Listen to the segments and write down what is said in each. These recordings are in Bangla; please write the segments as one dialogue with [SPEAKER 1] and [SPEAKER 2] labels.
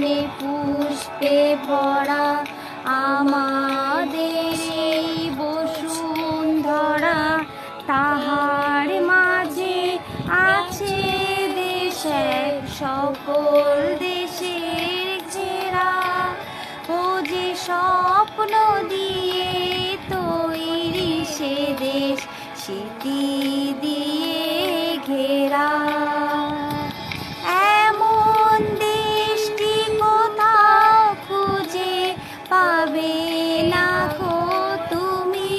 [SPEAKER 1] বনে পুষ্পে ভরা আমাদের এই বসুন্ধরা, তাহার মাঝে আছে দেশ এক সকল দেশের ঘেরা। ও যে স্বপ্ন দিয়ে তৈরি সে দেশ, স্মৃতি দিয়ে ঘেরা। এমন দেশটি কোথাও খুঁজে পাবে না গো তুমি,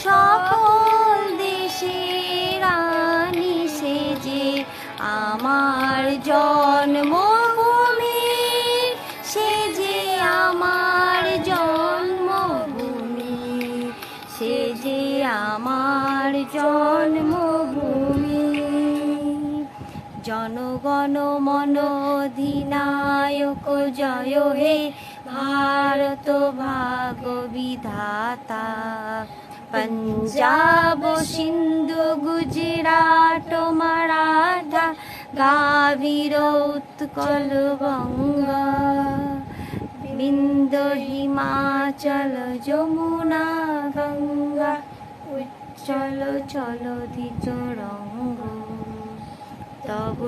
[SPEAKER 1] সকল দেশের রানী সে যে আমার জন্মভূমি, সে যে আমার জন্মভূমি, সে যে আমার জন্মভূমি। জনগণ মন অধিনায়ক জয় হে ভারত ভাগ বিধাতা। পঞ্জাব সিন্ধু গুজরাট মারাঠা গাভীর উৎকল গঙ্গা, বিন্ধ্য হিমাচল যমুনা গঙ্গা, উচ্চল চলতি তরঙ্গ তব